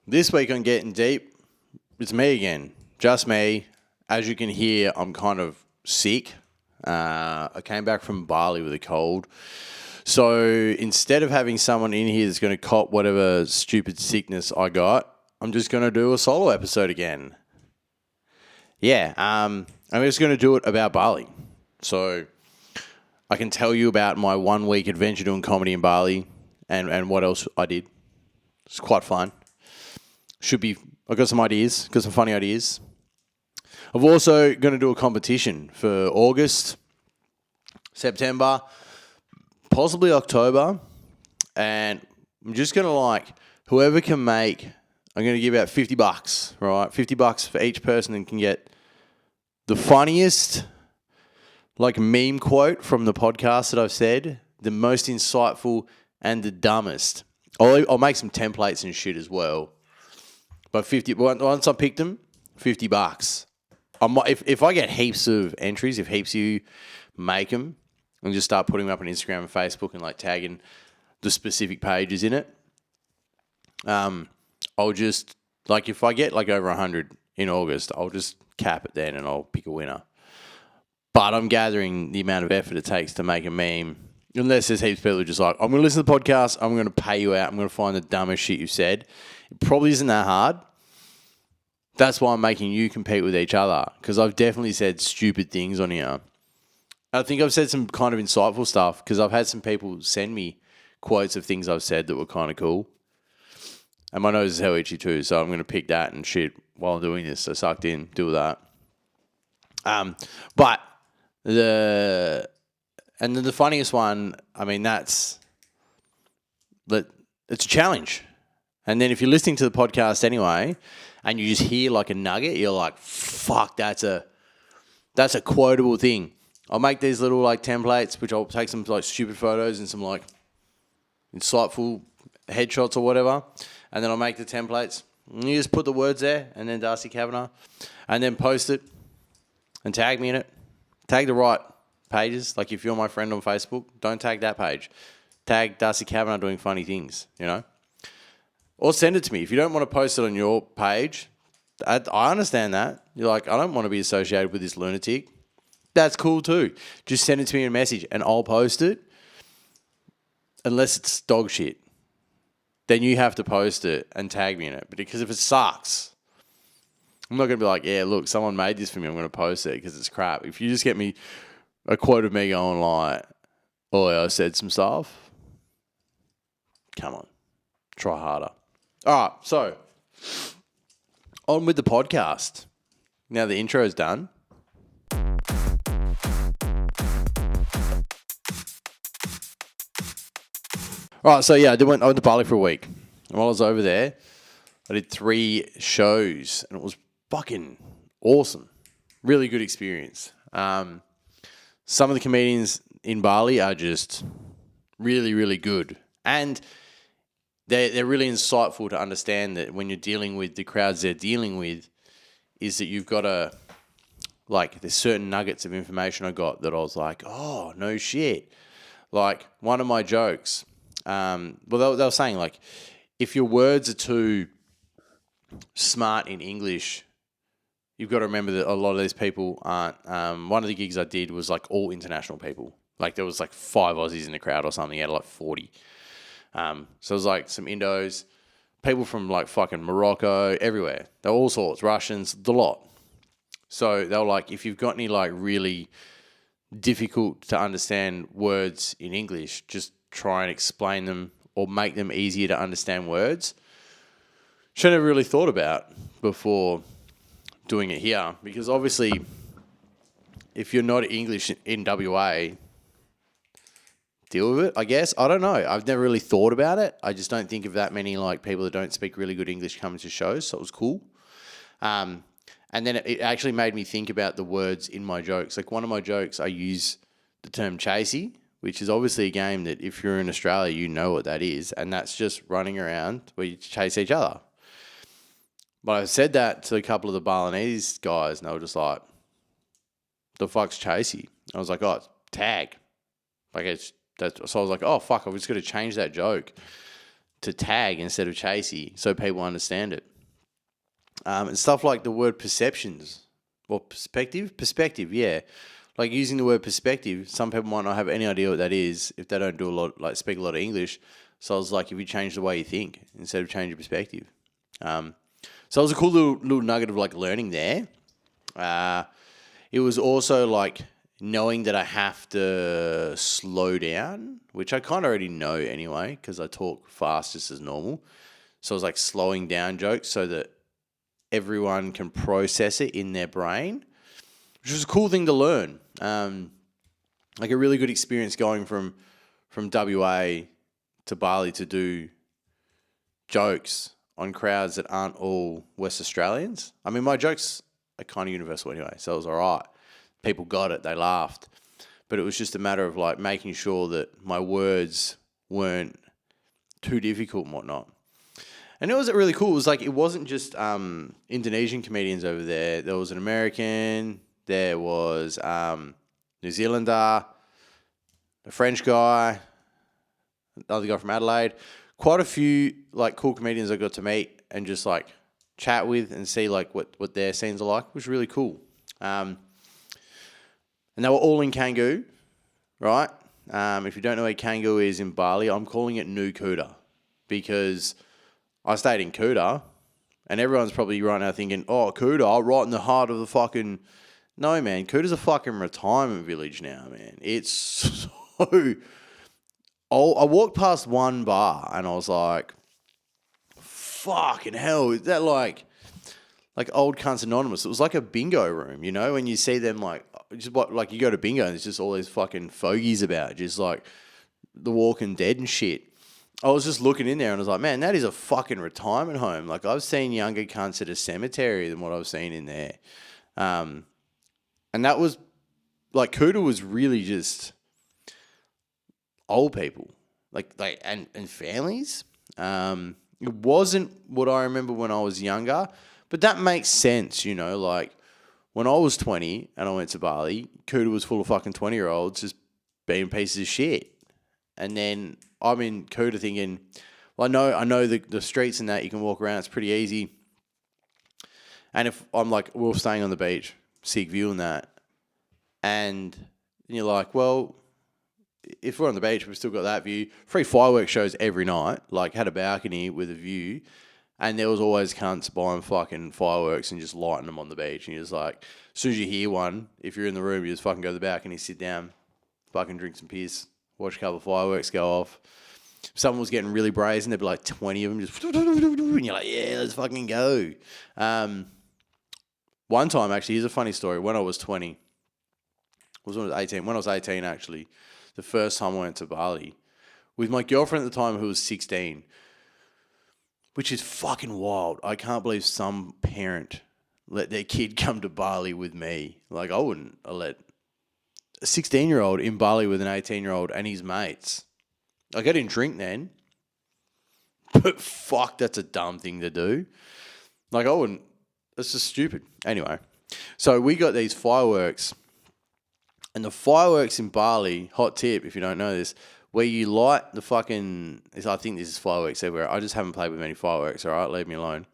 This week on Gettin Deep, it's me again. Just me. As you can hear, I'm kind of sick. I came back from Bali with a cold. So instead of having someone in here that's going to cop whatever stupid sickness I got, I'm just going to do a solo episode again. Yeah, I'm just going to do it about Bali. So I can tell you about my 1 week adventure doing comedy in Bali and what else I did. It's quite fun. I got some ideas, got some funny ideas. I'm also going to do a competition for August, September, possibly October. And I'm just going to whoever can make, I'm going to give out $50, right? $50 for each person and can get the funniest, meme quote from the podcast that I've said, the most insightful and the dumbest. I'll make some templates and shit as well. But once I picked them, $50. If I get heaps of entries, if heaps of you make them, and just start putting them up on Instagram and Facebook and tagging the specific pages in it, I'll just if I get over 100 in August, I'll just cap it then and I'll pick a winner. But I'm gathering the amount of effort it takes to make a meme. Unless there's heaps of people who are just I'm going to listen to the podcast, I'm going to pay you out, I'm going to find the dumbest shit you've said. It probably isn't that hard. That's why I'm making you compete with each other, because I've definitely said stupid things on here. I think I've said some kind of insightful stuff, because I've had some people send me quotes of things I've said that were kind of cool. And my nose is hell itchy too, so I'm going to pick that and shit while I'm doing this. So sucked in, do that. But the funniest one, it's a challenge. And then if you're listening to the podcast anyway, and you just hear a nugget, you're like, fuck, that's a quotable thing. I'll make these little templates, which I'll take some stupid photos and some insightful headshots or whatever. And then I'll make the templates. And you just put the words there, and then Darcy Kavanagh, and then post it and tag me in it. Tag the right pages. If you're my friend on Facebook, don't tag that page. Tag Darcy Kavanagh doing funny things, Or send it to me. If you don't want to post it on your page, I understand that. You're I don't want to be associated with this lunatic. That's cool too. Just send it to me in a message and I'll post it. Unless it's dog shit. Then you have to post it and tag me in it. But because if it sucks, I'm not going to be yeah, look, someone made this for me. I'm going to post it because it's crap. If you just get me a quote of me going I said some stuff. Come on. Try harder. All right, so on with the podcast. Now the intro's done. All right, so I went to Bali for a week. And while I was over there, I did 3 shows, and it was fucking awesome. Really good experience. Some of the comedians in Bali are just really, really good. And they're really insightful to understand that when you're dealing with the crowds they're dealing with, is that you've got to, there's certain nuggets of information I got that I was oh, no shit. One of my jokes, they were saying, if your words are too smart in English, you've got to remember that a lot of these people aren't. One of the gigs I did was all international people. There was 5 Aussies in the crowd or something. You had 40. So it was some Indos, people from fucking Morocco, everywhere. They were all sorts, Russians, the lot. So they were if you've got any really difficult to understand words in English, just try and explain them or make them easier to understand words. Which I never really thought about before doing it here, because obviously if you're not English in WA, deal with it, I guess. I don't know. I've never really thought about it. I just don't think of that many people that don't speak really good English coming to shows, so it was cool. And then it actually made me think about the words in my jokes. One of my jokes, I use the term chasey, which is obviously a game that if you're in Australia, you know what that is, and that's just running around where you chase each other. But I said that to a couple of the Balinese guys, and they were just the fuck's chasey? I was oh, it's tag. So I was oh, fuck, I've just got to change that joke to tag instead of chasey so people understand it. And stuff like the word perceptions or perspective, yeah. Like using the word perspective, some people might not have any idea what that is if they don't do a lot, like speak a lot of English. So I was like, if you change the way you think instead of change your perspective. So it was a cool little nugget of like learning there. It was also like knowing that I have to slow down, which I kind of already know anyway because I talk fast just as normal. So I was like slowing down jokes so that everyone can process it in their brain, which was a cool thing to learn. Like a really good experience going from WA to Bali to do jokes on crowds that aren't all West Australians. I mean, my jokes are kind of universal anyway, so it was all right. People got it, they laughed. But it was just a matter of like making sure that my words weren't too difficult and whatnot. And it was really cool. It was like, it wasn't just Indonesian comedians over there. There was an American, there was New Zealander, a French guy, another guy from Adelaide. Quite a few like cool comedians I got to meet and just like chat with and see like what their scenes are like. It was really cool. And they were all in Canggu, right? If you don't know where Canggu is in Bali, I'm calling it New Kuta because I stayed in Kuta and everyone's probably right now thinking, oh, Kuta, right in the heart of the fucking... No, man, Kuta's a fucking retirement village now, man. It's so... Oh, I walked past one bar and I was like, fucking hell, is that like Old Cunts Anonymous? It was like a bingo room, you know, when you see them like, just like you go to bingo and there's just all these fucking fogies about, just like The Walking Dead and shit. I was just looking in there and I was like, man, that is a fucking retirement home. Like I've seen younger cunts at a cemetery than what I've seen in there. And that was, like Kuta was really just... old people, like and families. It wasn't what I remember when I was younger, but that makes sense, you know. Like when I was 20 and I went to Bali, Kuta was full of fucking 20-year-olds just being pieces of shit. And then I'm in Kuta thinking, well, I know the streets and that you can walk around, it's pretty easy. And if I'm like, we're staying on the beach, sick view and that, and you're like, well, if we're on the beach, we've still got that view. Free fireworks shows every night. Like, had a balcony with a view. And there was always cunts buying fucking fireworks and just lighting them on the beach. And you're just like, as soon as you hear one, if you're in the room, you just fucking go to the balcony, sit down, fucking drink some piss, watch a couple of fireworks go off. If someone was getting really brazen, there'd be like 20 of them just... And you're like, yeah, let's fucking go. One time, actually, here's a funny story. When I was 20... When I was 18, actually... The first time I went to Bali with my girlfriend at the time who was 16, which is fucking wild. I can't believe some parent let their kid come to Bali with me. Like, I wouldn't have let a 16-year-old in Bali with an 18-year-old and his mates. Like, I didn't drink then, but fuck, that's a dumb thing to do. Like, I wouldn't. That's just stupid. Anyway, so we got these fireworks. And the fireworks in Bali, hot tip if you don't know this, where you light the fucking... I think this is fireworks everywhere. I just haven't played with many fireworks, all right? Leave me alone.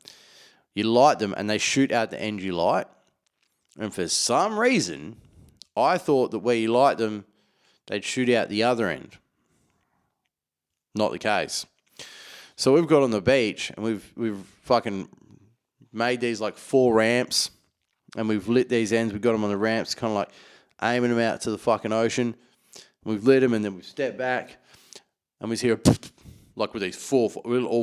You light them and they shoot out the end you light. And for some reason, I thought that where you light them, they'd shoot out the other end. Not the case. So we've got on the beach and we've fucking made these like 4 ramps and we've lit these ends. We've got them on the ramps, kind of like... aiming them out to the fucking ocean. We've lit them and then we step back and we hear like with these all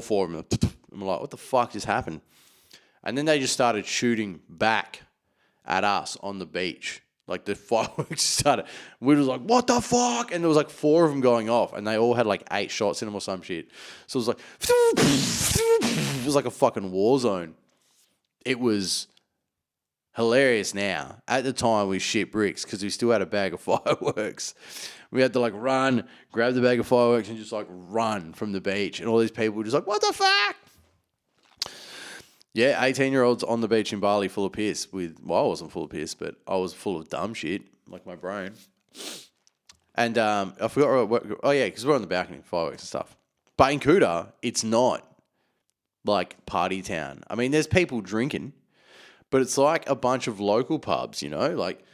4 of them. And we're like, what the fuck just happened? And then they just started shooting back at us on the beach. Like the fireworks started. We was like, what the fuck? And there was like 4 of them going off and they all had like 8 shots in them or some shit. So it was like, it was like a fucking war zone. It was hilarious now. At the time, we shit bricks because we still had a bag of fireworks. We had to like run, grab the bag of fireworks and just like run from the beach. And all these people were just like, what the fuck? Yeah, 18-year-olds on the beach in Bali full of piss. Well, I wasn't full of piss, but I was full of dumb shit, like my brain. And I forgot, oh yeah, because we're on the balcony, fireworks and stuff. But in Kuta, it's not like party town. I mean, there's people drinking, but it's like a bunch of local pubs, you know? Like,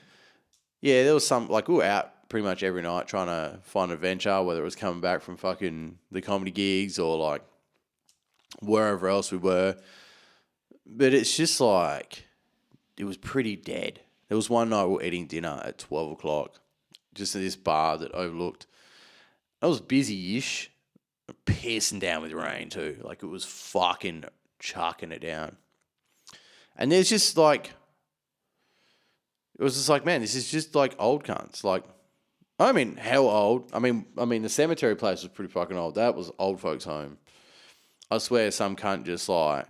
yeah, there was some, like, we were out pretty much every night trying to find adventure, whether it was coming back from fucking the comedy gigs or, like, wherever else we were. But it's just like, it was pretty dead. There was one night we were eating dinner at 12 o'clock, just at this bar that overlooked. I was busy-ish, pissing down with rain too. Like, it was fucking chucking it down. And there's just like, it was just like, man, this is just like old cunts. Like, I mean, how old? I mean, the cemetery place was pretty fucking old. That was old folks' home. I swear some cunt just like,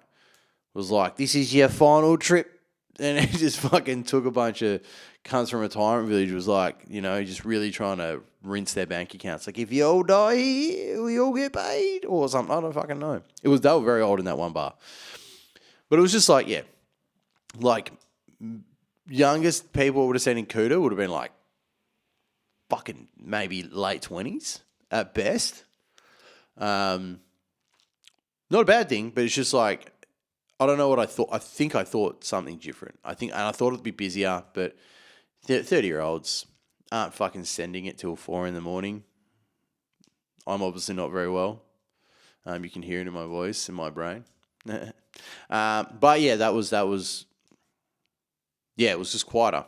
was like, this is your final trip. And he just fucking took a bunch of cunts from retirement village, was like, you know, just really trying to rinse their bank accounts. Like, if you all die here, we all get paid or something. I don't fucking know. They were very old in that one bar. But it was just like, yeah, like youngest people would have seen in Kuta would have been like fucking maybe late 20s at best. Not a bad thing, but it's just like, I don't know what I thought. I think I thought something different. And I thought it'd be busier, but 30-year-olds aren't fucking sending it till 4 a.m. I'm obviously not very well. You can hear it in my voice, in my brain. But yeah, it was just quieter.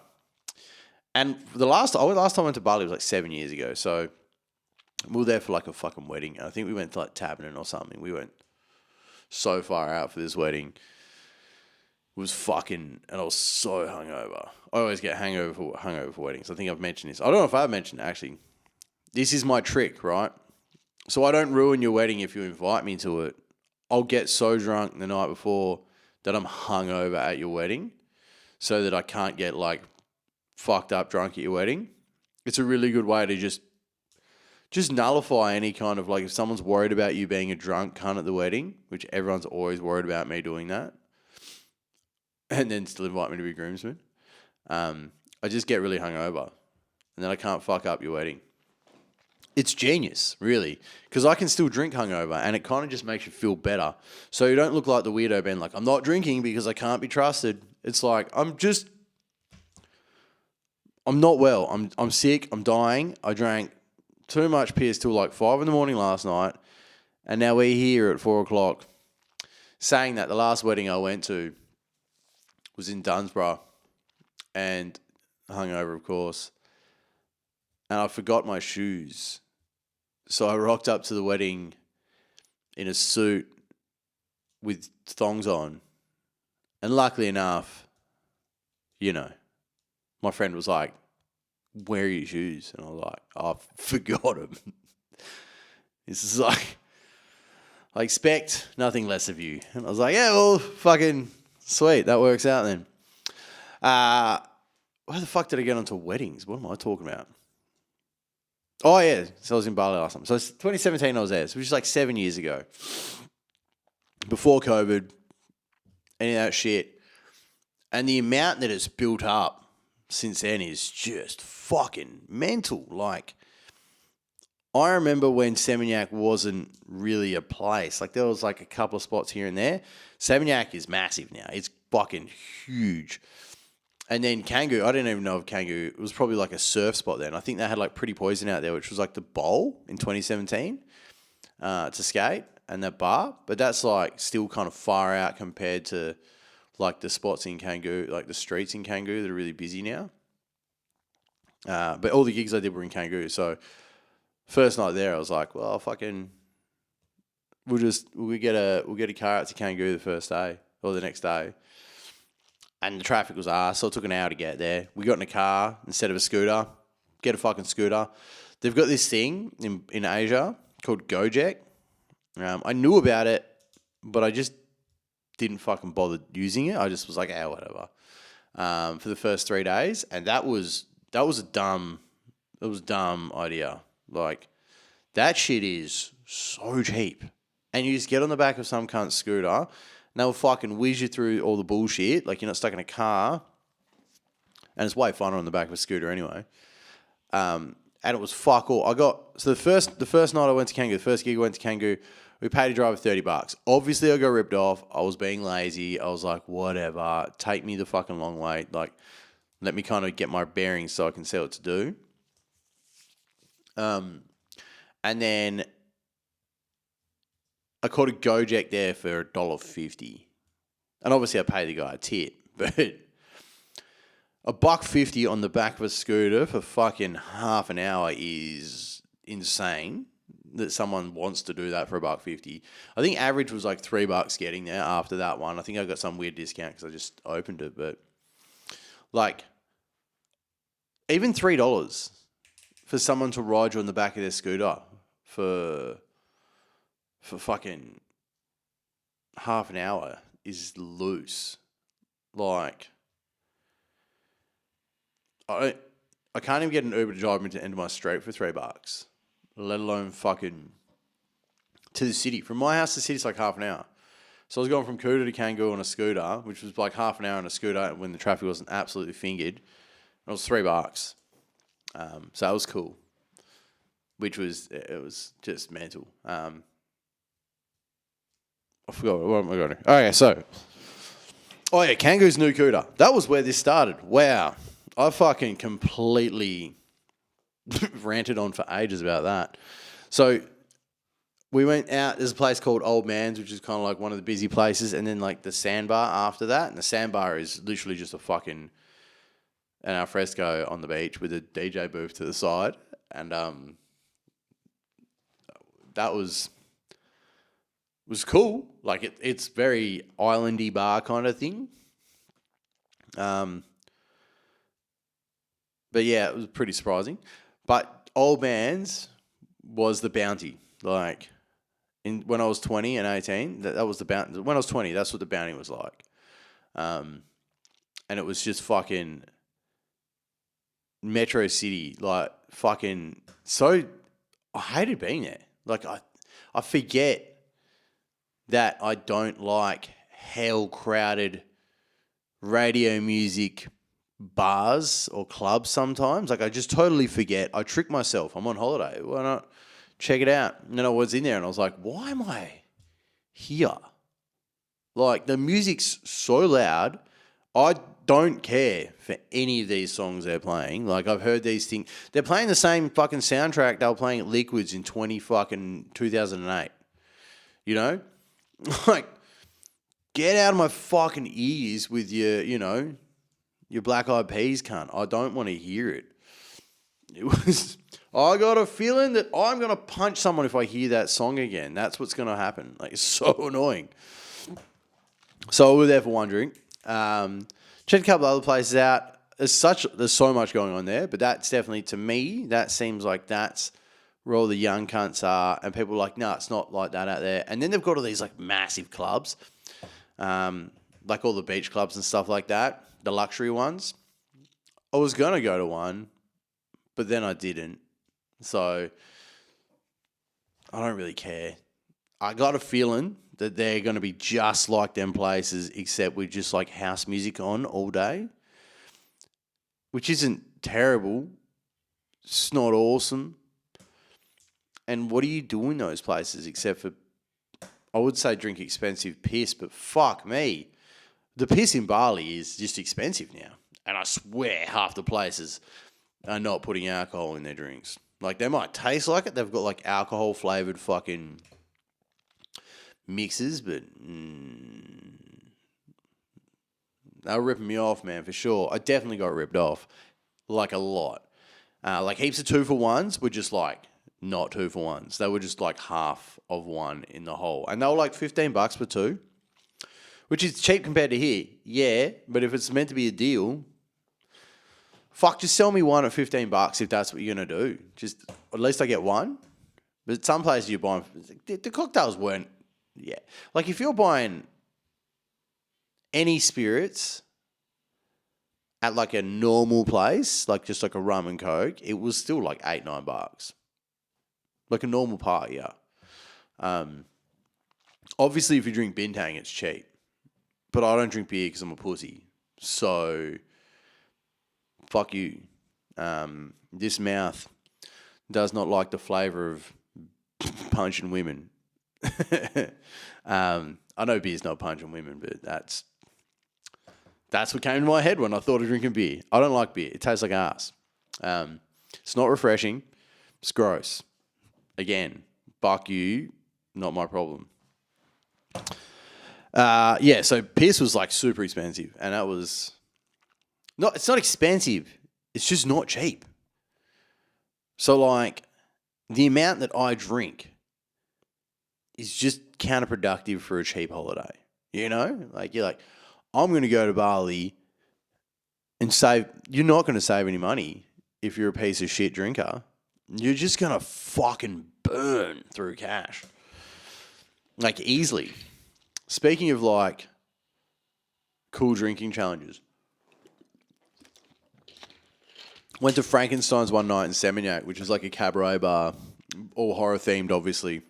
And the last time I went to Bali was like 7 years ago. So we were there for like a fucking wedding. I think we went to like Tabernan or something. We went so far out for this wedding. It was fucking, and I was so hungover. I always get hungover for weddings. I think I've mentioned this. I don't know if I've mentioned it, actually. This is my trick, right? So I don't ruin your wedding if you invite me to it. I'll get so drunk the night before that I'm hungover at your wedding so that I can't get like fucked up drunk at your wedding. It's a really good way to just nullify any kind of, like, if someone's worried about you being a drunk cunt at the wedding, which everyone's always worried about me doing that, and then still invite me to be groomsman, I just get really hungover, and then I can't fuck up your wedding. It's genius, really, because I can still drink hungover, and it kind of just makes you feel better. So you don't look like the weirdo being like, I'm not drinking because I can't be trusted. It's like, I'm not well. I'm sick. I'm dying. I drank too much piss till like 5 a.m. last night, and now we're here at 4 o'clock. Saying that, the last wedding I went to was in Dunsborough, and hungover, of course, and I forgot my shoes. So I rocked up to the wedding in a suit with thongs on, and luckily enough, you know, my friend was like, where are your shoes? And I was like, I forgot them. This is like, I expect nothing less of you. And I was like, yeah, well, fucking sweet. That works out then. Where the fuck did I get onto weddings? What am I talking about? Oh, yeah. So I was in Bali last time. So it's 2017 I was there, which is like 7 years ago. Before COVID, any of that shit. And the amount that it's built up since then is just fucking mental. Like, I remember when Seminyak wasn't really a place. Like, there was like a couple of spots here and there. Seminyak is massive now. It's fucking huge. And then Canggu, I didn't even know of Canggu. It was probably like a surf spot then. I think they had like Pretty Poison out there, which was like the bowl in 2017 to skate and that bar. But that's like still kind of far out compared to like the spots in Canggu, like the streets in Canggu that are really busy now. But all the gigs I did were in Canggu. So first night there, I was like, well, fucking, we'll get a car out to Canggu the first day or the next day. And the traffic was arse, so it took an hour to get there. We got in a car instead of a scooter. Get a fucking scooter. They've got this thing in Asia called GoJek. I knew about it, but I just didn't fucking bother using it. I just was like, whatever. For the first 3 days, and that was a dumb idea. Like, that shit is so cheap, and you just get on the back of some cunt's scooter. And they'll fucking whiz you through all the bullshit. Like, you're not stuck in a car. And it's way funner on the back of a scooter anyway. And and it was fuck all. So the first night I went to Kangoo, the first gig I went to Kangoo, we paid a driver $30. Obviously, I got ripped off. I was being lazy. I was like, whatever, take me the fucking long way. Like, let me kind of get my bearings so I can see what to do. And then I caught a GoJek there for $1.50. And obviously I paid the guy a tip, but $1.50 on the back of a scooter for fucking half an hour is insane that someone wants to do that for $1.50. I think average was like $3 getting there after that one. I think I got some weird discount because I just opened it, but like even $3 for someone to ride you on the back of their scooter for fucking half an hour is loose. Like, I can't even get an Uber to drive me to the end of my street for $3, let alone fucking to the city. From my house to the city, it's like half an hour. So I was going from Kuta to Kangoo on a scooter, which was like half an hour on a scooter when the traffic wasn't absolutely fingered. It was $3. So that was cool. It was just mental. I forgot what am I going to. Okay, so. Oh yeah, Kangoo's new Kuta. That was where this started. Wow. I fucking completely ranted on for ages about that. So we went out. There's a place called Old Man's, which is kind of like one of the busy places, and then like the sandbar after that. And the sandbar is literally just a fucking an alfresco on the beach with a DJ booth to the side, and that was cool. Like it's very islandy bar kind of thing. But yeah, it was pretty surprising. But Old Man's was the bounty. Like when I was 20 and 18, that was the bounty. When I was 20, that's what the bounty was like. And it was just fucking Metro City, like fucking so. I hated being there. Like I forget that I don't like hell crowded radio music bars or clubs sometimes. Like I just totally forget. I trick myself. I'm on holiday. Why not check it out? And then I was in there and I was like, why am I here? Like the music's so loud. I don't care for any of these songs they're playing. Like I've heard these things. They're playing the same fucking soundtrack they were playing at Liquids in 2008. You know? Like, get out of my fucking ears with your, your Black Eyed Peas cunt. I don't want to hear it. I got a feeling that I'm going to punch someone if I hear that song again. That's what's going to happen. Like, it's so annoying. So we were there for one drink. Checked a couple of other places out. There's so much going on there, but that's definitely, to me, that seems like that's where all the young cunts are, and people are like, no, it's not like that out there. And then they've got all these like massive clubs, like all the beach clubs and stuff like that, the luxury ones. I was going to go to one, but then I didn't. So I don't really care. I got a feeling that they're going to be just like them places, except with just like house music on all day, which isn't terrible. It's not awesome. And what do you do in those places except for, I would say drink expensive piss, but fuck me. The piss in Bali is just expensive now. And I swear half the places are not putting alcohol in their drinks. Like they might taste like it. They've got like alcohol flavored fucking mixes, but they're ripping me off, man, for sure. I definitely got ripped off. Like a lot. Like heaps of 2-for-1s were just like, not 2-for-1s. They were just like half of one in the whole. And they were like $15 for two, which is cheap compared to here. Yeah, but if it's meant to be a deal, fuck, just sell me one at $15 if that's what you're going to do. Just, at least I get one. But some places you're buying, the cocktails weren't, yeah. Like if you're buying any spirits at like a normal place, like just like a rum and coke, it was still like $8-9. Like a normal party, yeah. Obviously, if you drink Bintang, it's cheap. But I don't drink beer because I'm a pussy. So, fuck you. This mouth does not like the flavour of punching women. I know beer's not punching women, but that's what came to my head when I thought of drinking beer. I don't like beer. It tastes like ass. It's not refreshing. It's gross. Again, fuck you. Not my problem. So piss was like super expensive, and that was it's not expensive. It's just not cheap. So like the amount that I drink is just counterproductive for a cheap holiday. You know? Like you're like, I'm going to go to Bali and save. You're not going to save any money if you're a piece of shit drinker. You're just going to fucking burn through cash. Like easily. Speaking of like cool drinking challenges. Went to Frankenstein's one night in Seminyak, which is like a cabaret bar, all horror themed, obviously.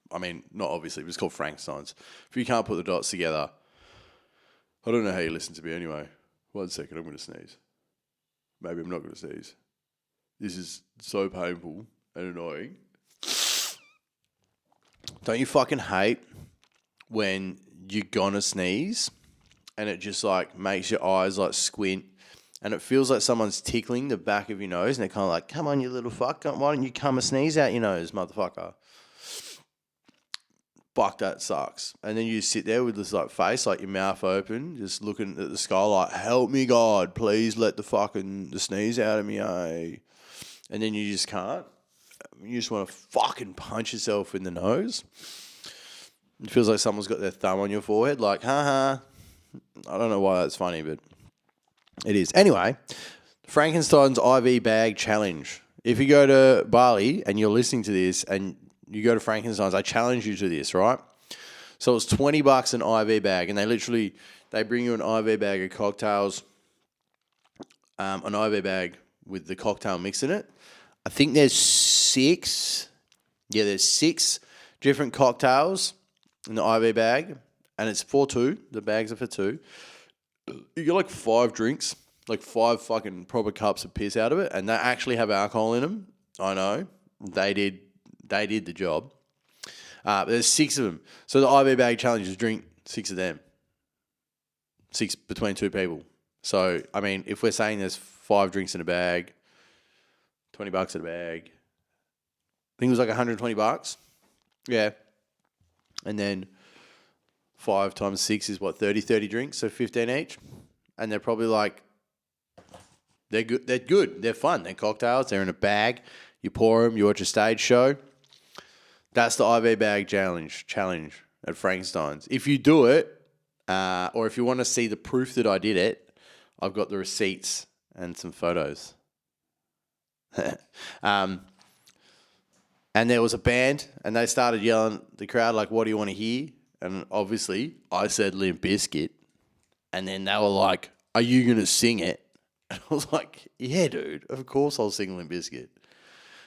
I mean, not obviously, but it's called Frankenstein's. If you can't put the dots together, I don't know how you listen to me anyway. 1 second, I'm going to sneeze. Maybe I'm not going to sneeze. This is so painful and annoying. Don't you fucking hate when you're going to sneeze and it just like makes your eyes like squint and it feels like someone's tickling the back of your nose and they're kind of like, come on, you little fuck, why don't you come a sneeze out your nose, motherfucker? Fuck, that sucks. And then you sit there with this like face, like your mouth open, just looking at the sky like, help me God, please let the sneeze out of me, eh? And then you just can't. You just want to fucking punch yourself in the nose. It feels like someone's got their thumb on your forehead, like, ha. I don't know why that's funny, but it is. Anyway, Frankenstein's IV bag challenge. If you go to Bali and you're listening to this and you go to Frankenstein's, I challenge you to this, right? So it's $20 an IV bag, and they bring you an IV bag of cocktails, an IV bag with the cocktail mix in it. I think there's 6. Yeah, there's 6 different cocktails in the IV bag, and it's for 2. The bags are for 2. You get like 5 drinks, like 5 fucking proper cups of piss out of it, and they actually have alcohol in them. I know. They did the job. But there's 6 of them. So the IV bag challenge is drink 6 of them. 6 between 2 people. So, I mean, if we're saying there's 5 drinks in a bag, $20 in a bag, I think it was like $120. Yeah. And then 5 times 6 is what, 30 drinks, so 15 each. And they're probably like, they're good, they're fun, they're cocktails, they're in a bag, you pour them, you watch a stage show. That's the IV bag challenge at Frankenstein's. If you do it, or if you want to see the proof that I did it, I've got the receipts and some photos. And there was a band, and they started yelling at the crowd, like, what do you want to hear? And obviously, I said Limp Bizkit. And then they were like, are you going to sing it? And I was like, yeah, dude, of course I'll sing Limp Bizkit.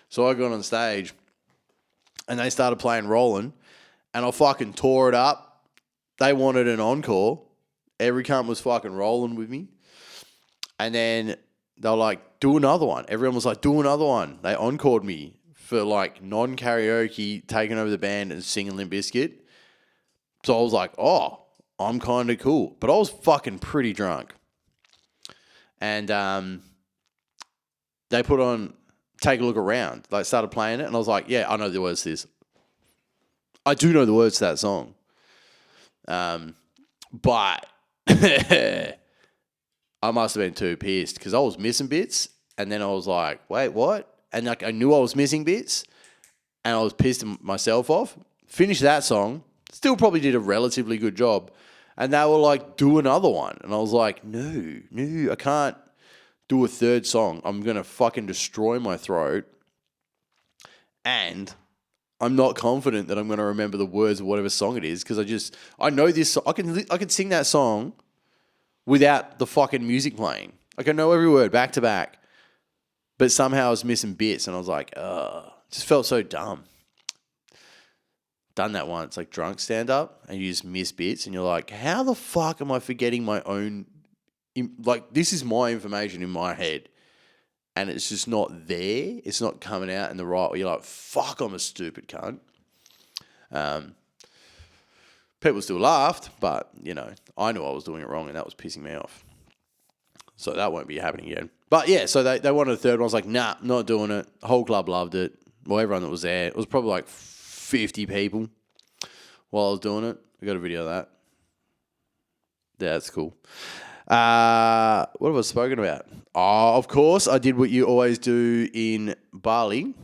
So I got on stage, and they started playing Rollin', and I fucking tore it up. They wanted an encore. Every cunt was fucking rolling with me. And then they were like, do another one. Everyone was like, do another one. They encored me for like non-karaoke, taking over the band and singing Limp Bizkit. So I was like, oh, I'm kind of cool. But I was fucking pretty drunk. And they put on Take a Look Around. Like, started playing it, and I was like, yeah, I know the words to this. I do know the words to that song. But I must have been too pissed because I was missing bits, and then I was like, wait, what? And like I knew I was missing bits, and I was pissed myself off. Finished that song, still probably did a relatively good job, and they were like, do another one. And I was like, no, I can't do a third song. I'm going to fucking destroy my throat, and I'm not confident that I'm going to remember the words of whatever song it is because I know this song. I can sing that song without the fucking music playing. Like I know every word back to back, but somehow I was missing bits, and I was like, just felt so dumb. Done that once, like drunk stand up, and you just miss bits, and you're like, how the fuck am I forgetting my own? Like this is my information in my head, and it's just not there. It's not coming out in the right way. You're like, fuck, I'm a stupid cunt. People still laughed, but, you know, I knew I was doing it wrong, and that was pissing me off. So that won't be happening again. But, yeah, so they wanted a third one. I was like, nah, not doing it. The whole club loved it. Well, everyone that was there. It was probably like 50 people while I was doing it. We got a video of that. Yeah, that's cool. What have I spoken about? Oh, of course, I did what you always do in Bali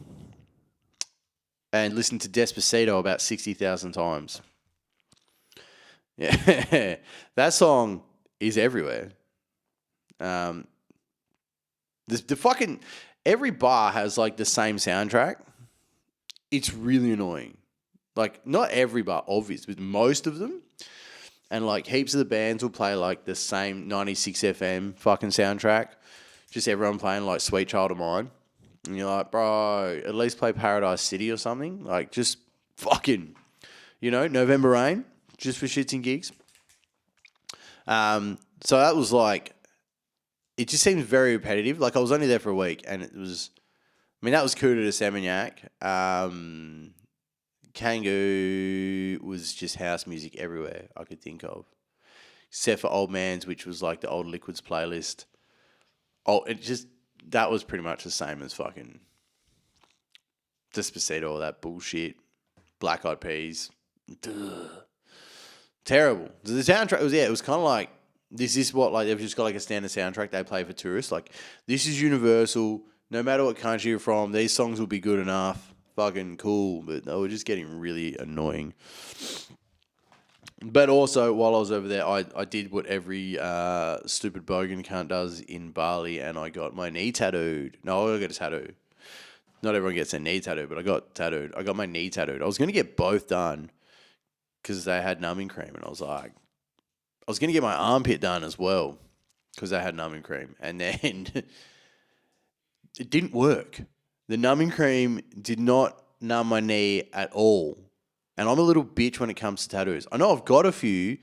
and listened to Despacito about 60,000 times. Yeah, that song is everywhere. The fucking every bar has like the same soundtrack. It's really annoying. Like, not every bar, obvious, but most of them. And like heaps of the bands will play like the same 96 FM fucking soundtrack. Just everyone playing like Sweet Child of Mine. And you're like, bro, at least play Paradise City or something. Like, just fucking, you know, November Rain, just for shits and gigs. So that was like, it just seems very repetitive. Like, I was only there for a week, and it was, I mean, that was Kuta to Seminyak. Kangoo was just house music everywhere I could think of. Except for Old Man's, which was like the Old Liquids playlist. Oh, it just, that was pretty much the same as fucking Despacito, all that bullshit. Black Eyed Peas. Duh. Terrible. The soundtrack was, yeah, it was kind of like, this is what, like, they've just got like a standard soundtrack they play for tourists. Like, this is universal. No matter what country you're from, these songs will be good enough. Fucking cool. But they were just getting really annoying. But also, while I was over there, I did what every stupid bogan cunt does in Bali, and I got my knee tattooed. No, I got a tattoo. Not everyone gets their knee tattooed, but I got tattooed. I got my knee tattooed. I was going to get both done because they had numbing cream, and I was like, I was going to get my armpit done as well because they had numbing cream, and then it didn't work. The numbing cream did not numb my knee at all. And I'm a little bitch when it comes to tattoos. I know I've got a few,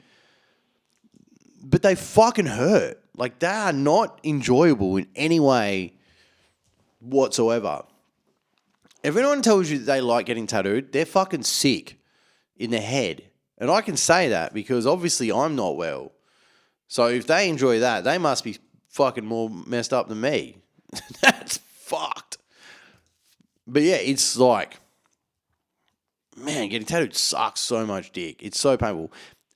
but they fucking hurt. Like, they are not enjoyable in any way whatsoever. If anyone tells you that they like getting tattooed, they're fucking sick in the head. And I can say that because obviously I'm not well. So if they enjoy that, they must be fucking more messed up than me. That's fucked. But yeah, it's like, man, getting tattooed sucks so much dick. It's so painful.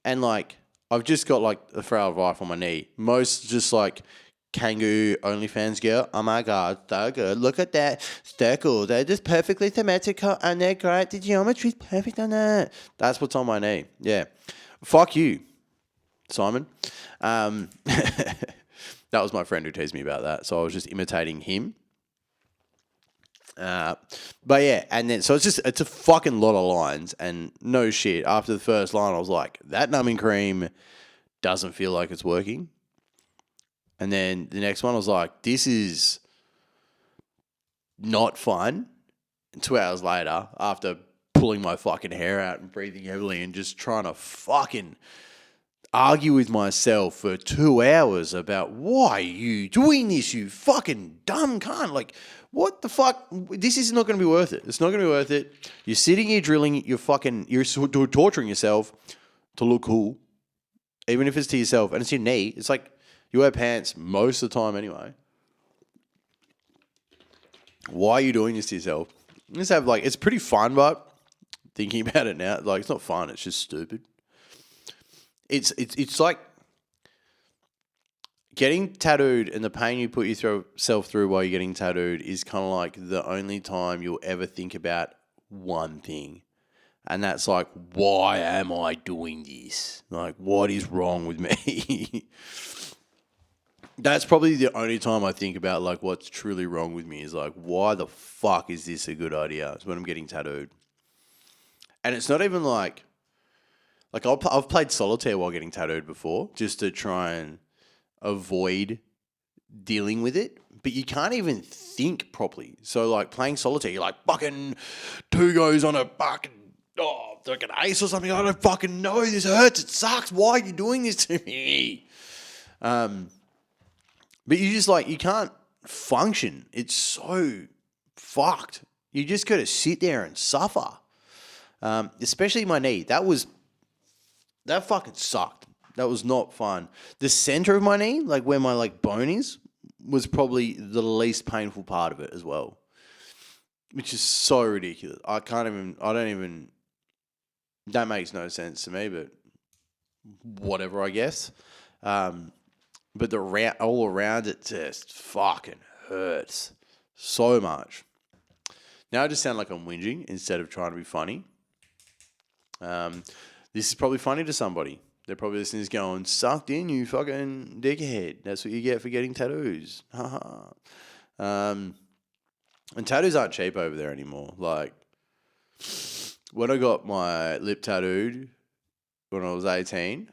And like, I've just got like a frail rifle on my knee. Most just like Kangoo OnlyFans girl. Oh my God, so good. Look at that. So cool. They're just perfectly symmetrical and they're great. The geometry's perfect on that. That's what's on my knee. Yeah. Fuck you, Simon. That was my friend who teased me about that. So I was just imitating him. But yeah, and then so it's a fucking lot of lines, and no shit. After the first line, I was like, that numbing cream doesn't feel like it's working. And then the next one, I was like, this is not fun. And 2 hours later, after pulling my fucking hair out and breathing heavily and just trying to fucking argue with myself for 2 hours about why are you doing this, you fucking dumb cunt. Like, what the fuck? This is not going to be worth it. It's not going to be worth it. You're sitting here drilling, you're torturing yourself to look cool, even if it's to yourself, and it's your knee. It's like you wear pants most of the time anyway. Why are you doing this to yourself? Just have like, it's pretty fun, but thinking about it now, like, it's not fun. It's just stupid. It's like getting tattooed, and the pain you put yourself through while you're getting tattooed is kind of like the only time you'll ever think about one thing. And that's like, why am I doing this? Like, what is wrong with me? That's probably the only time I think about like what's truly wrong with me is like, why the fuck is this a good idea? It's when I'm getting tattooed. And it's not even like I've played solitaire while getting tattooed before just to try and avoid dealing with it, but you can't even think properly. So like playing solitaire, you're like, fucking 2 goes on a fucking, like an ace or something. I don't fucking know. This hurts. It sucks. Why are you doing this to me? But you just like, you can't function. It's so fucked. You just got to sit there and suffer. Especially my knee. That fucking sucked. That was not fun. The center of my knee, like where my like bone is, was probably the least painful part of it as well. Which is so ridiculous. That makes no sense to me, but whatever, I guess. But all around it just fucking hurts so much. Now I just sound like I'm whinging instead of trying to be funny. This is probably funny to somebody. They're probably listening to this going, sucked in, you fucking dickhead. That's what you get for getting tattoos. And tattoos aren't cheap over there anymore. Like, when I got my lip tattooed when I was 18,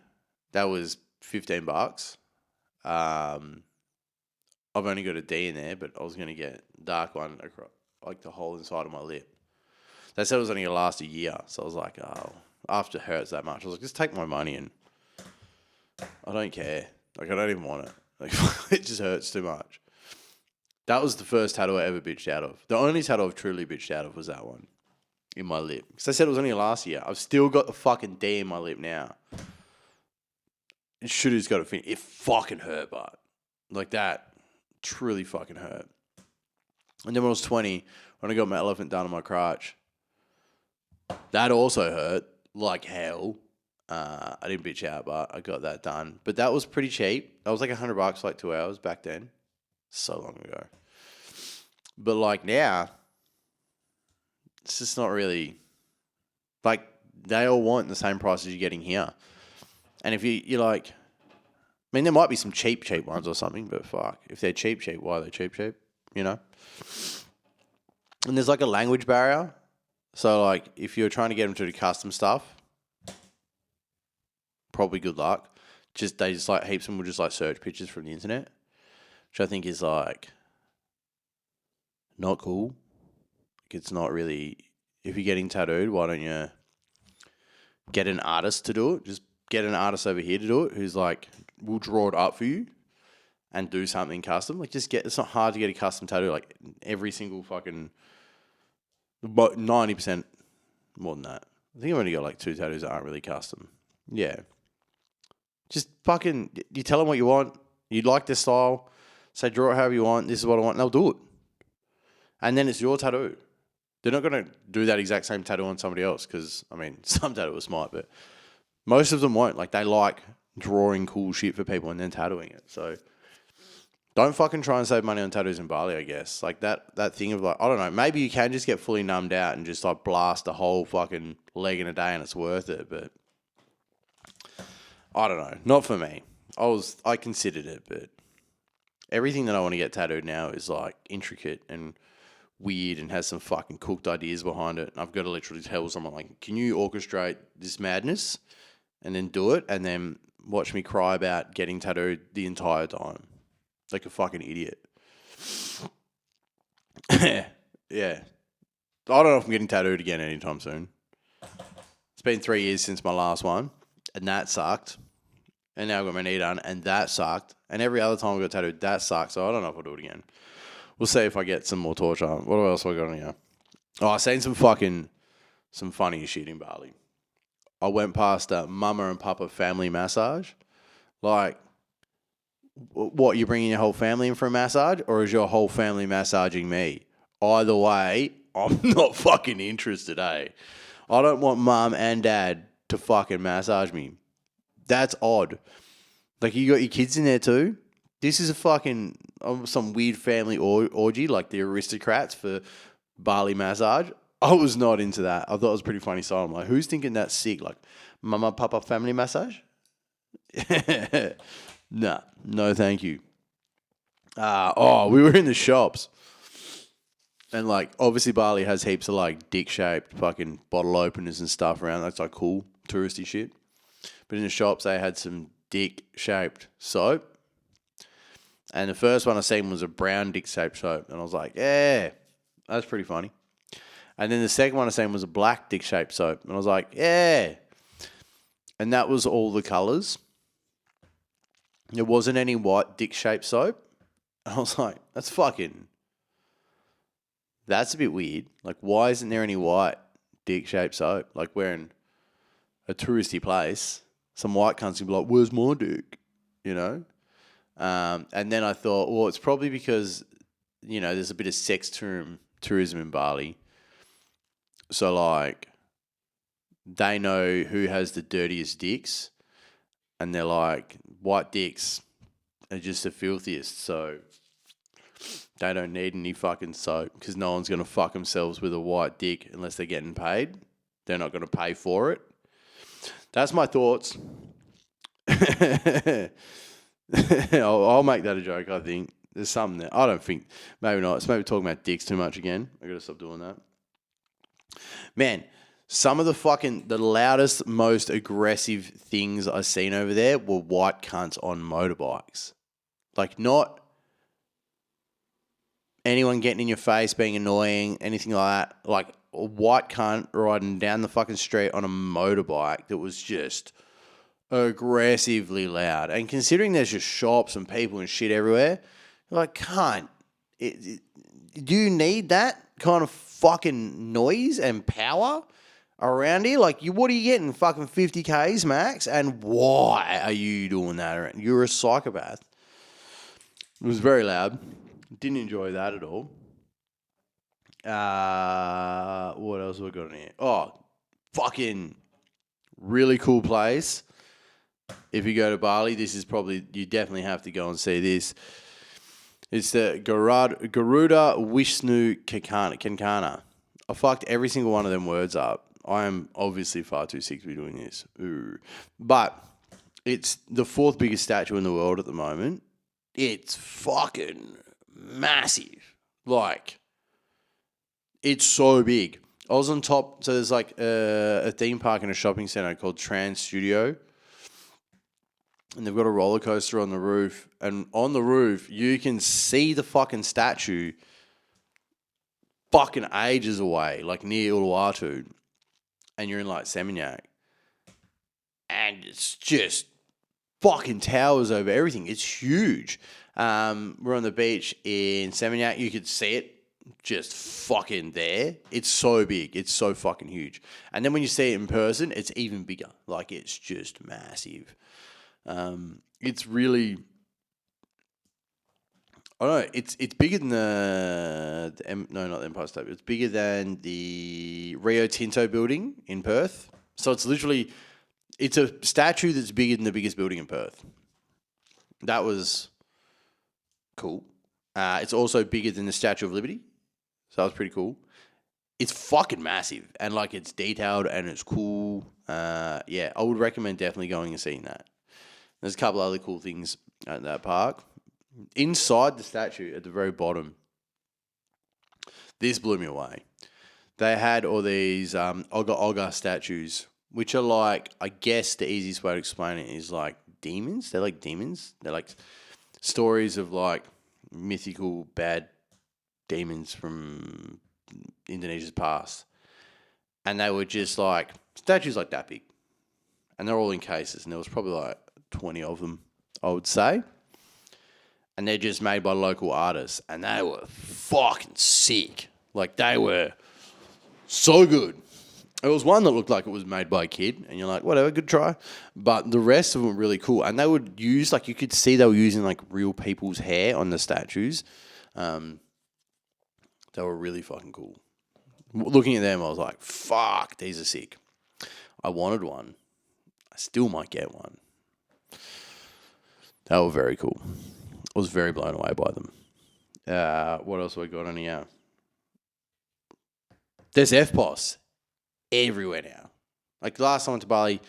that was $15. I've only got a D in there, but I was going to get a dark one across, like the whole inside of my lip. They said it was only going to last a year. So I was like, oh, after it hurts that much, I was like, just take my money and I don't care. Like, I don't even want it. Like, it just hurts too much. That was the first tattoo I ever bitched out of. The only tattoo I've truly bitched out of was that one in my lip. Because I said it was only last year. I've still got the fucking D in my lip now. It should have just got it finished. It fucking hurt, but like that truly fucking hurt. And then when I was 20, when I got my elephant done on my crotch, that also hurt like hell. I didn't bitch out, but I got that done. But that was pretty cheap. That was like $100 for like 2 hours back then. So long ago. But like now, it's just not really, like they all want the same price as you're getting here. And if you're like, I mean, there might be some cheap ones or something, but fuck, if they're cheap, why are they cheap? You know? And there's like a language barrier. So like, if you're trying to get them to do custom stuff, probably good luck. They just like, heaps of them will just like search pictures from the internet, which I think is like not cool. Like, it's not really, if you're getting tattooed, why don't you get an artist to do it? Just get an artist over here to do it who's like, will draw it up for you and do something custom. Like, it's not hard to get a custom tattoo. Like, every single fucking, but 90% more than that. I think I've only got like 2 tattoos that aren't really custom. Yeah. Just fucking, you tell them what you want. You like their style. Say, draw it however you want. This is what I want. And they'll do it. And then it's your tattoo. They're not going to do that exact same tattoo on somebody else because, I mean, some tattooers might, but most of them won't. Like, they like drawing cool shit for people and then tattooing it. So don't fucking try and save money on tattoos in Bali, I guess. Like, that thing of like, I don't know, maybe you can just get fully numbed out and just like blast a whole fucking leg in a day and it's worth it, but I don't know. Not for me. I considered it, but everything that I want to get tattooed now is like intricate and weird and has some fucking cooked ideas behind it. I've got to literally tell someone like, can you orchestrate this madness and then do it and then watch me cry about getting tattooed the entire time like a fucking idiot. Yeah. I don't know if I'm getting tattooed again anytime soon. It's been 3 years since my last one and that sucked. And now I've got my knee done and that sucked. And every other time I got tattooed, that sucked. So I don't know if I'll do it again. We'll see if I get some more torture. What else have I got on here? Oh, I've seen some funny shit in Bali. I went past a mama and papa family massage. Like, what, you bringing your whole family in for a massage? Or is your whole family massaging me? Either way, I'm not fucking interested, eh? I don't want mum and dad to fucking massage me. That's odd. Like, you got your kids in there too? This is a fucking, some weird family orgy, like the aristocrats for Bali massage. I was not into that. I thought it was pretty funny. So I'm like, who's thinking that's sick? Like, mama, papa family massage? Nah, no thank you. We were in the shops. And like, obviously Bali has heaps of like dick-shaped fucking bottle openers and stuff around. That's like cool touristy shit. But in the shops, they had some dick-shaped soap. And the first one I seen was a brown dick-shaped soap. And I was like, yeah, that's pretty funny. And then the second one I seen was a black dick-shaped soap. And I was like, yeah. And that was all the colours. There wasn't any white dick-shaped soap. And I was like, that's a bit weird. Like, why isn't there any white dick-shaped soap? Like, we're in a touristy place. Some white cunts can be like, where's my dick? You know? And then I thought, well, it's probably because, there's a bit of sex tourism in Bali. So, like, they know who has the dirtiest dicks. And they're like, white dicks are just the filthiest. So they don't need any fucking soap because no one's going to fuck themselves with a white dick unless they're getting paid. They're not going to pay for it. That's my thoughts. I'll make that a joke, I think. There's something there. I don't think, maybe not. It's maybe talking about dicks too much again. I got to stop doing that. Man, some of the loudest, most aggressive things I seen over there were white cunts on motorbikes. Like, not anyone getting in your face, being annoying, anything like that. Like, a white cunt riding down the fucking street on a motorbike that was just aggressively loud. And considering there's just shops and people and shit everywhere, you're like, cunt, do you need that kind of fucking noise and power around here? Like, what are you getting? Fucking 50 Ks max? And why are you doing that around? You're a psychopath. It was very loud. Didn't enjoy that at all. What else have we got in here? Oh, fucking really cool place. If you go to Bali, this is probably, you definitely have to go and see this. It's the Garuda Vishnu Kankana. I fucked every single one of them words up. I am obviously far too sick to be doing this. Ooh. But it's the fourth biggest statue in the world at the moment. It's fucking massive. Like, it's so big. I was on top, so there's like a theme park and a shopping center called Trans Studio. And they've got a roller coaster on the roof. And on the roof, you can see the fucking statue fucking ages away, like near Uluwatu. And you're in like Seminyak. And it's just fucking towers over everything. It's huge. We're on the beach in Seminyak. You could see it just fucking there. It's so big. It's so fucking huge. And then when you see it in person, it's even bigger. Like, it's just massive. It's really, I don't know, it's bigger than not the Empire State, it's bigger than the Rio Tinto building in Perth. So it's literally, it's a statue that's bigger than the biggest building in Perth. That was cool. It's also bigger than the Statue of Liberty. So that was pretty cool. It's fucking massive and like it's detailed and it's cool. Yeah, I would recommend definitely going and seeing that. There's a couple other cool things at that park. Inside the statue, at the very bottom, this blew me away. They had all these Oga Oga statues, which are like, I guess the easiest way to explain it is like demons. They're like demons. They're like stories of like mythical bad demons from Indonesia's past. And they were just like statues like that big. And they're all in cases. And there was probably like 20 of them, I would say. And they're just made by local artists. And they were fucking sick. Like, they were so good. There was one that looked like it was made by a kid. And you're like, whatever, good try. But the rest of them were really cool. And they would use, like, you could see they were using, like, real people's hair on the statues. They were really fucking cool. Looking at them, I was like, fuck, these are sick. I wanted one. I still might get one. They were very cool. I was very blown away by them. What else have we got on here? There's FPOS everywhere now. Like, the last time I went to Bali,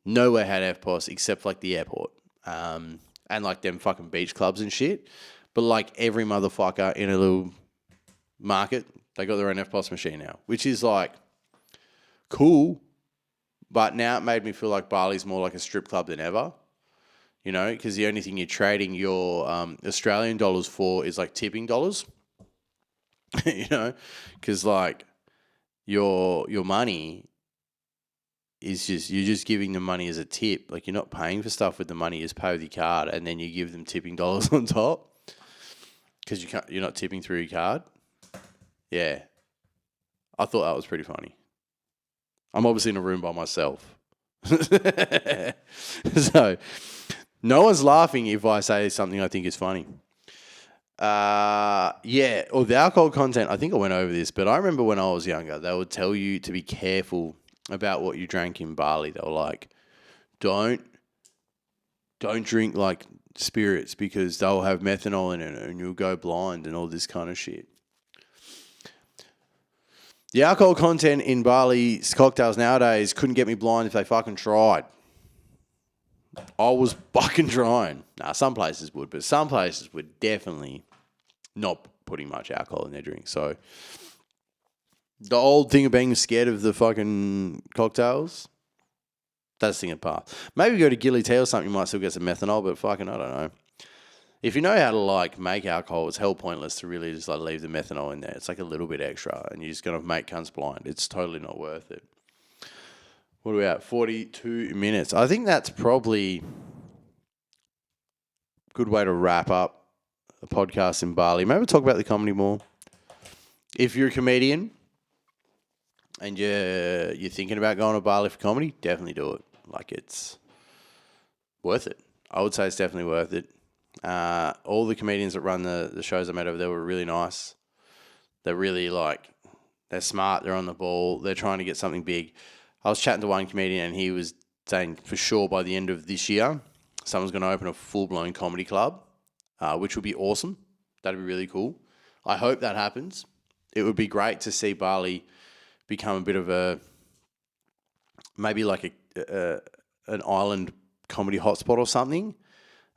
nowhere had FPOS except, like, the airport. And, like, them fucking beach clubs and shit. But, like, every motherfucker in a little market, they got their own FPOS machine now. Which is, like, cool. But now it made me feel like Bali's more like a strip club than ever. You know, because the only thing you're trading your Australian dollars for is like tipping dollars. You know, because like your money is just, you're just giving them money as a tip. Like, you're not paying for stuff with the money, you just pay with your card and then you give them tipping dollars on top. because you're not tipping through your card. Yeah. I thought that was pretty funny. I'm obviously in a room by myself. So, no one's laughing if I say something I think is funny. Yeah, or the alcohol content, I think I went over this, but I remember when I was younger, they would tell you to be careful about what you drank in Bali. They were like, don't drink like spirits because they'll have methanol in it and you'll go blind and all this kind of shit. The alcohol content in Bali's cocktails nowadays couldn't get me blind if they fucking tried. I was fucking trying. Nah, some places would, but some places were definitely not putting much alcohol in their drink. So the old thing of being scared of the fucking cocktails, that's the thing apart. Maybe go to Gilly Tea or something, you might still get some methanol, but fucking, I don't know. If you know how to like make alcohol, it's hell pointless to really just like leave the methanol in there. It's like a little bit extra and you're just going to make cunts blind. It's totally not worth it. What are we at? 42 minutes. I think that's probably a good way to wrap up a podcast in Bali. Maybe we'll talk about the comedy more. If you're a comedian and you're thinking about going to Bali for comedy, definitely do it. Like, it's worth it. I would say it's definitely worth it. All the comedians that run the shows I met over there were really nice. They're really they're smart. They're on the ball. They're trying to get something big. I was chatting to one comedian and he was saying for sure by the end of this year, someone's going to open a full-blown comedy club, which would be awesome. That'd be really cool. I hope that happens. It would be great to see Bali become a bit of maybe like an island comedy hotspot or something,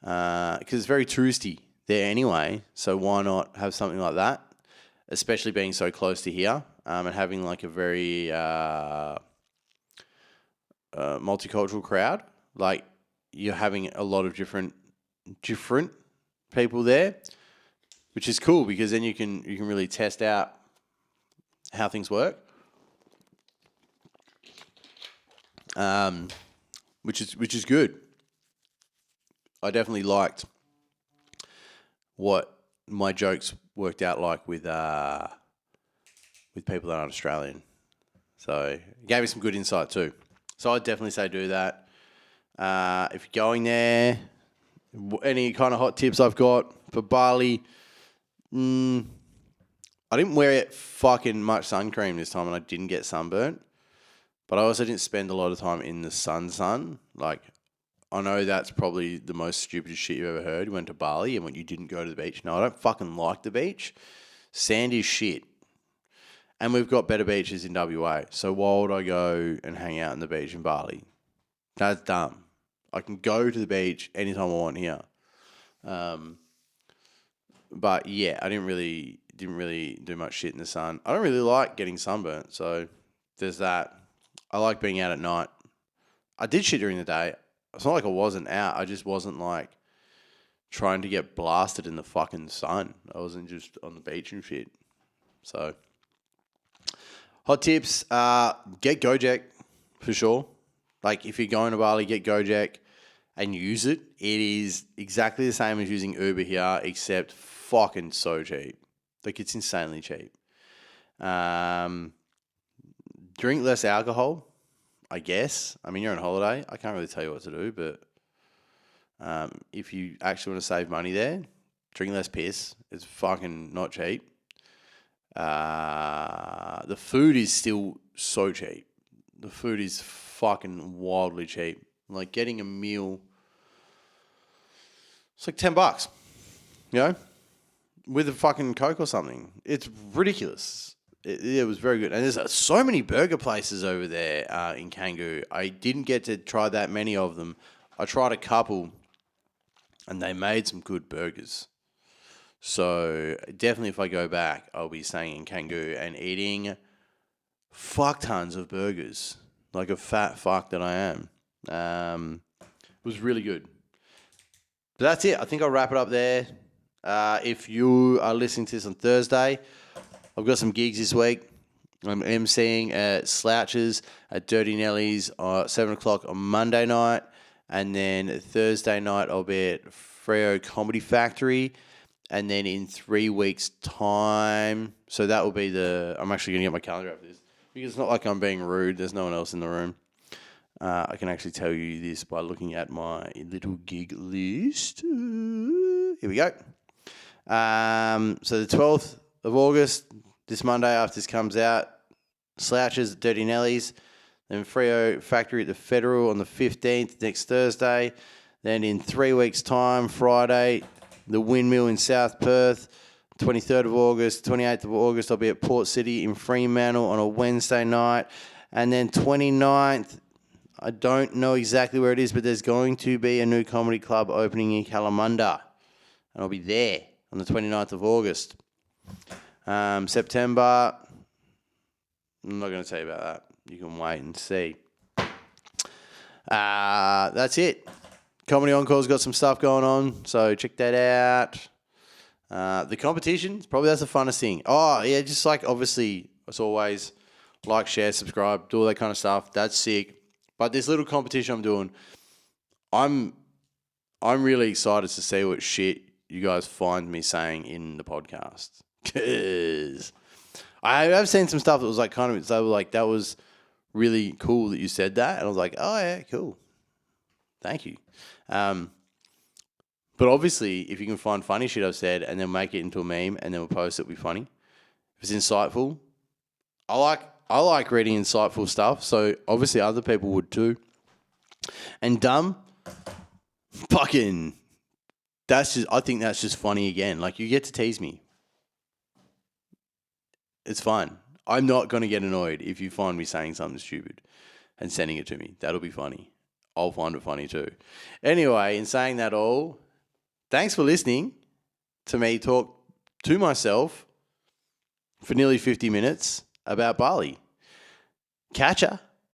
because it's very touristy there anyway. So why not have something like that, especially being so close to here, and having like a very multicultural crowd. Like, you're having a lot of different people there, which is cool because then you can really test out how things work. Which is good. I definitely liked what my jokes worked out like with people that aren't Australian. So it gave me some good insight too. So I'd definitely say do that. If you're going there, any kind of hot tips I've got for Bali, I didn't wear fucking much sun cream this time and I didn't get sunburnt. But I also didn't spend a lot of time in the sun. Like, I know that's probably the most stupidest shit you've ever heard. You went to Bali and when you didn't go to the beach. No, I don't fucking like the beach. Sand is shit. And we've got better beaches in WA. So why would I go and hang out on the beach in Bali? That's dumb. I can go to the beach anytime I want here. But yeah, I didn't really do much shit in the sun. I don't really like getting sunburnt. So there's that. I like being out at night. I did shit during the day. It's not like I wasn't out. I just wasn't like trying to get blasted in the fucking sun. I wasn't just on the beach and shit. So, hot tips, get GoJek for sure. Like, if you're going to Bali, get GoJek and use it. It is exactly the same as using Uber here, except fucking so cheap. Like, it's insanely cheap. Drink less alcohol, I guess. I mean, you're on holiday. I can't really tell you what to do, but if you actually want to save money there, drink less piss. It's fucking not cheap. The food is still so cheap. The food is fucking wildly cheap. Like, getting a meal, it's like $10, you know, with a fucking Coke or something. It's ridiculous. It was very good. And there's so many burger places over there in Canggu. I didn't get to try that many of them. I tried a couple, and they made some good burgers. So definitely if I go back, I'll be staying in Canggu and eating fuck tons of burgers. Like a fat fuck that I am. It was really good. But that's it. I think I'll wrap it up there. If you are listening to this on Thursday, I've got some gigs this week. I'm emceeing at Slouches at Dirty Nelly's 7 o'clock on Monday night. And then Thursday night, I'll be at Freo Comedy Factory And then in 3 weeks' time, so that will be I'm actually going to get my calendar after this because it's not like I'm being rude. There's no one else in the room. I can actually tell you this by looking at my little gig list. Here we go. So the 12th of August, this Monday after this comes out, Slouches at Dirty Nelly's. Then Freo Factory at the Federal on the 15th, next Thursday. Then in 3 weeks' time, Friday, the Windmill in South Perth. 23rd of August, 28th of August, I'll be at Port City in Fremantle on a Wednesday night. And then 29th, I don't know exactly where it is, but there's going to be a new comedy club opening in Kalamunda. And I'll be there on the 29th of August. September, I'm not going to tell you about that. You can wait and see. That's it. Comedy Encore's got some stuff going on, so check that out. The competition, probably that's the funnest thing. Oh, yeah, just like obviously, as always, like, share, subscribe, do all that kind of stuff. That's sick. But this little competition I'm doing, I'm really excited to see what shit you guys find me saying in the podcast. Because I have seen some stuff that was like kind of, they were like, that was really cool that you said that. And I was like, oh, yeah, cool. Thank you. But obviously, if you can find funny shit I've said and then make it into a meme and then we'll post it, it'll be funny. If it's insightful, I like reading insightful stuff, so obviously other people would too. And dumb, fucking, I think that's just funny again. Like, you get to tease me. It's fine. I'm not going to get annoyed if you find me saying something stupid and sending it to me. That'll be funny. I'll find it funny too. Anyway, in saying that all, thanks for listening to me talk to myself for nearly 50 minutes about Bali. Catch ya.